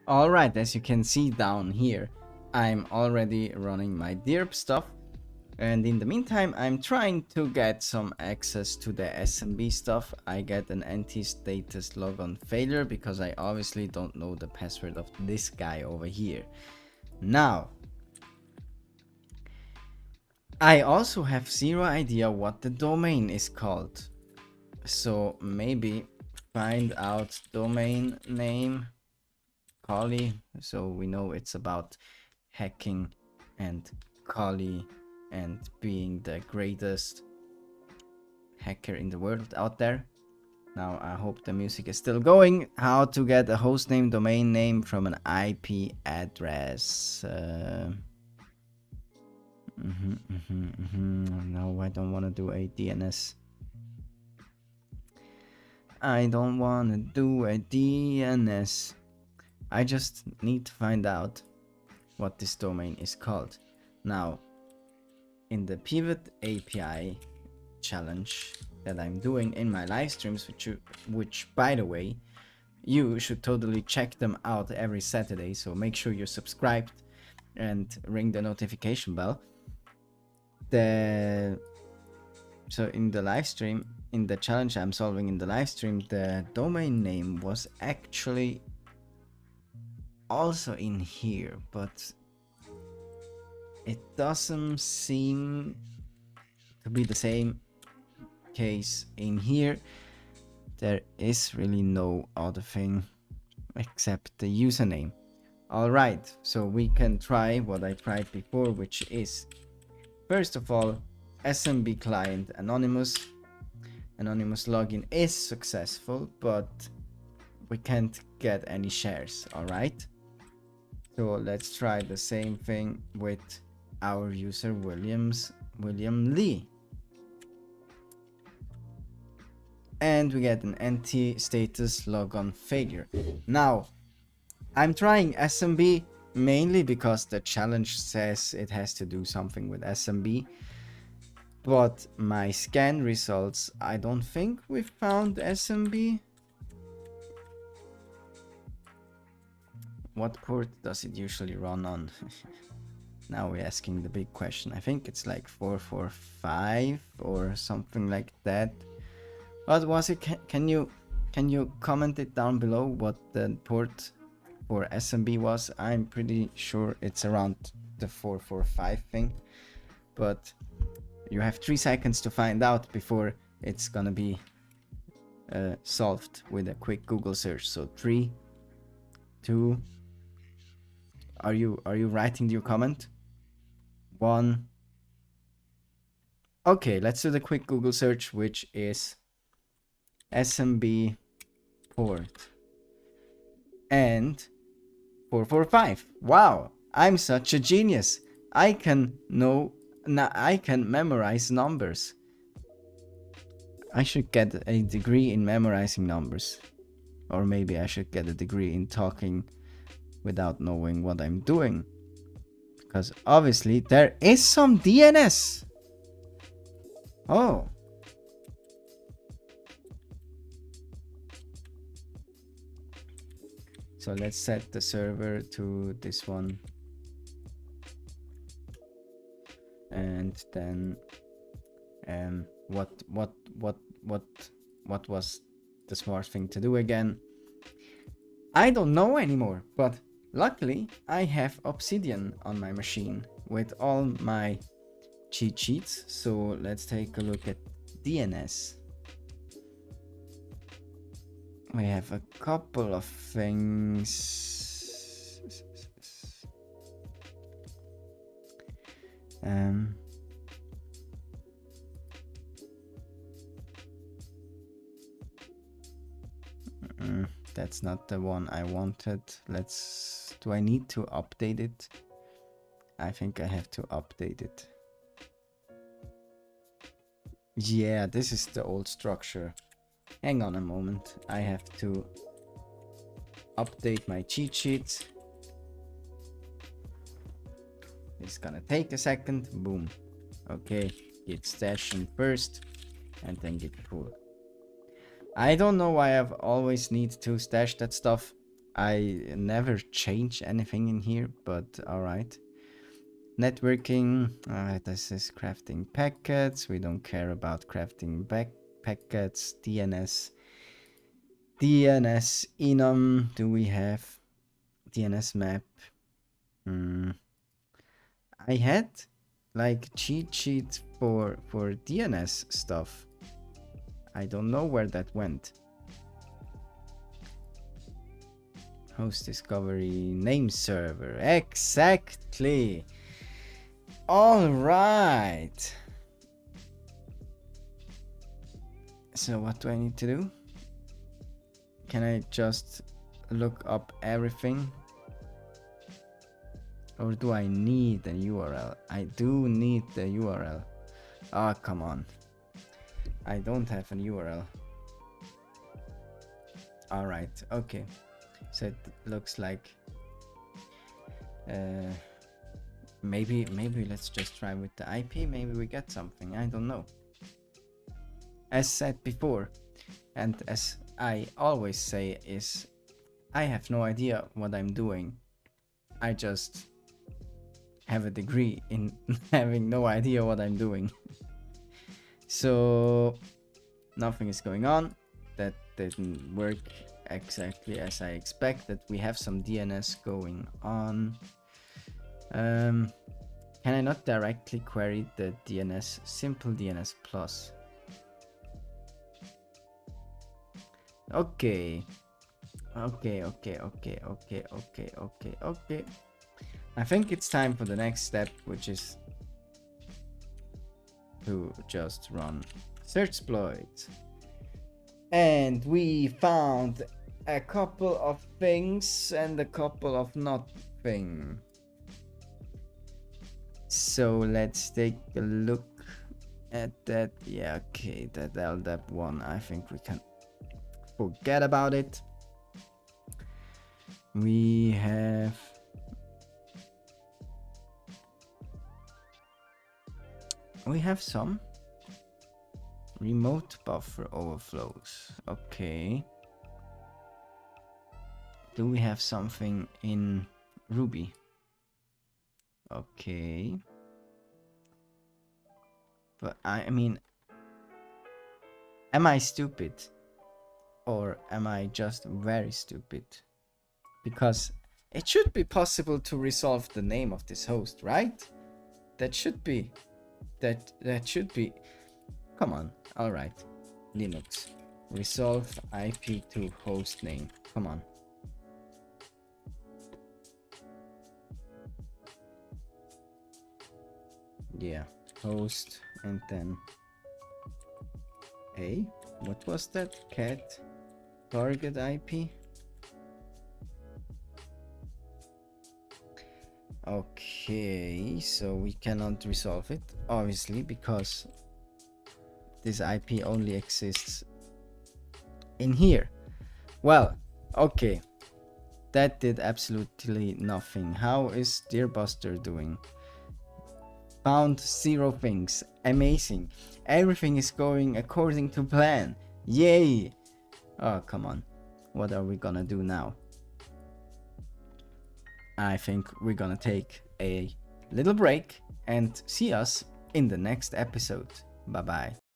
Alright, as you can see down here, I'm already running my DIRP stuff, and in the meantime I'm trying to get some access to the SMB stuff. I get an anti-status logon failure because I obviously don't know the password of this guy over here. Now, I also have zero idea what the domain is called, so maybe find out domain name Kali, so we know it's about hacking and Kali and being the greatest hacker in the world out there. Now I hope the music is still going. How to get a hostname domain name from an IP address. No, I don't want to do a DNS. I don't want to do a DNS. I just need to find out what this domain is called. Now, in the Pivot API challenge that I'm doing in my live streams, which by the way, you should totally check them out every Saturday, so make sure you're subscribed and ring the notification bell. So in the live stream, in the challenge I'm solving in the live stream, the domain name was actually also in here, but it doesn't seem to be the same case in here. There is really no other thing except the username. Alright, so we can try what I tried before, which is first of all SMB client anonymous login is successful, but we can't get any shares. Alright, so let's try the same thing with our user William Lee, and we get an anti-status logon failure. Now I'm trying SMB mainly because the challenge says it has to do something with SMB, but my scan results, I don't think we found SMB. What port does it usually run on? Now we're asking the big question. I think it's like 445 or something like that. What was it? Can you comment it down below what the port for SMB was? I'm pretty sure it's around the 445 thing, but you have 3 seconds to find out before it's gonna be solved with a quick Google search. So 3, 2. Are you writing your comment? 1. Okay, let's do the quick Google search, which is SMB port and 445. Wow, I'm such a genius. I can memorize numbers. I should get a degree in memorizing numbers, or maybe I should get a degree in talking without knowing what I'm doing, because obviously there is some DNS. Oh, so let's set the server to this one, and then what was the smart thing to do again? I don't know anymore, but luckily I have Obsidian on my machine with all my cheat sheets. So let's take a look at DNS. We have a couple of things. That's not the one I wanted. Do I need to update it? I think I have to update it. Yeah, this is the old structure. Hang on a moment. I have to update my cheat sheets. It's gonna take a second. Boom. Okay, git station first and then git pull. I don't know why I've always need to stash that stuff. I never change anything in here, but alright. Networking, this is crafting packets. We don't care about crafting packets. DNS enum. Do we have DNS map? I had like cheat sheet for DNS stuff. I don't know where that went. Host discovery, name server. Exactly. All right. So what do I need to do? Can I just look up everything? Or do I need a URL? I do need the URL. Ah, come on. I don't have an URL. Alright, okay. So it looks like maybe let's just try with the IP. Maybe we get something. I don't know. As said before, and as I always say, is I have no idea what I'm doing. I just have a degree in having no idea what I'm doing. So nothing is going on. That didn't work exactly as I expected. We have some DNS going on. Can I not directly query the DNS, simple DNS plus? Okay. I think it's time for the next step, which is to just run searchsploit. And we found a couple of things and a couple of nothing. So let's take a look at that. Yeah, okay, that LDAP one, I think we can forget about it. We have some remote buffer overflows. Okay. Do we have something in Ruby? Okay. But I mean, am I stupid? Or am I just very stupid? Because it should be possible to resolve the name of this host, right? That should be. That should be. Come on. All right. Linux. Resolve IP to host name. Come on. Yeah. Host and then A. What was that? Cat. Target IP. Okay, so we cannot resolve it, obviously, because this IP only exists in here. Well, okay, that did absolutely nothing. How is Deerbuster doing? Found 0 things. Amazing. Everything is going according to plan. Yay! Oh, come on. What are we gonna do now? I think we're gonna take a little break and see us in the next episode. Bye bye.